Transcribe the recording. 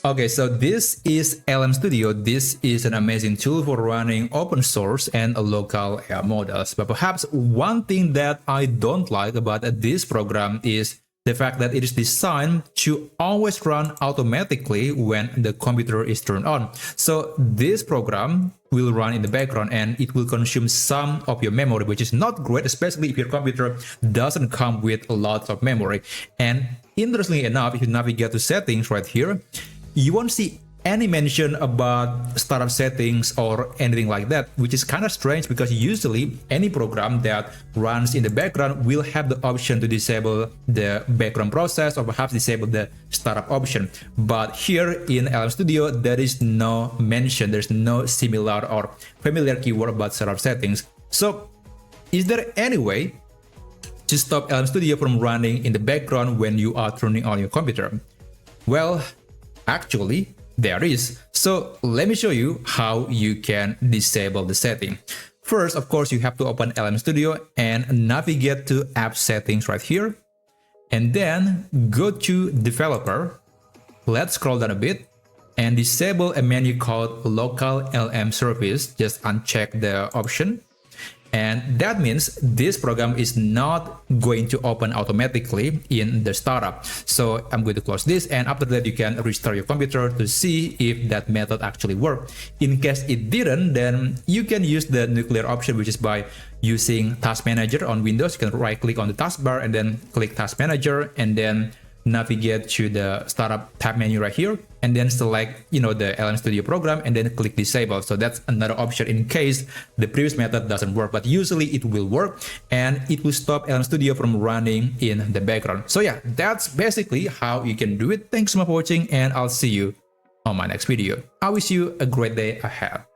Okay, so this is LM Studio. This is an amazing tool for running open source and local AI models. But perhaps one thing that I don't like about this program is the fact that it is designed to always run automatically when the computer is turned on. So this program will run in the background and it will consume some of your memory, which is not great, especially if your computer doesn't come with lots of memory. And interestingly enough, if you navigate to settings right here, you won't see any mention about startup settings or anything like that, which is kind of strange because usually any program that runs in the background will have the option to disable the background process or perhaps disable the startup option. But here in LM Studio, there is no mention, there's no similar or familiar keyword about startup settings. So is there any way to stop LM Studio from running in the background when you are turning on your computer? Well, actually, there is. So let me show you how you can disable the setting. First, of course, you have to open LM Studio and navigate to App Settings right here. And then go to Developer. Let's scroll down a bit and disable a menu called Local LM Service. Just uncheck the option. And that means this program is not going to open automatically in the startup. So I'm going to close this, and after that you can restart your computer to see if that method actually worked. In case it didn't, then you can use the nuclear option, which is by using Task Manager on Windows. You can right click on the taskbar and then click Task Manager and then navigate to the startup tab menu right here and then select the LM Studio program and then click disable. So that's another option in case the previous method doesn't work, but usually it will work and it will stop LM Studio from running in the background. So yeah, that's basically how you can do it. Thanks so much for watching and I'll see you on my next video. I wish you a great day ahead.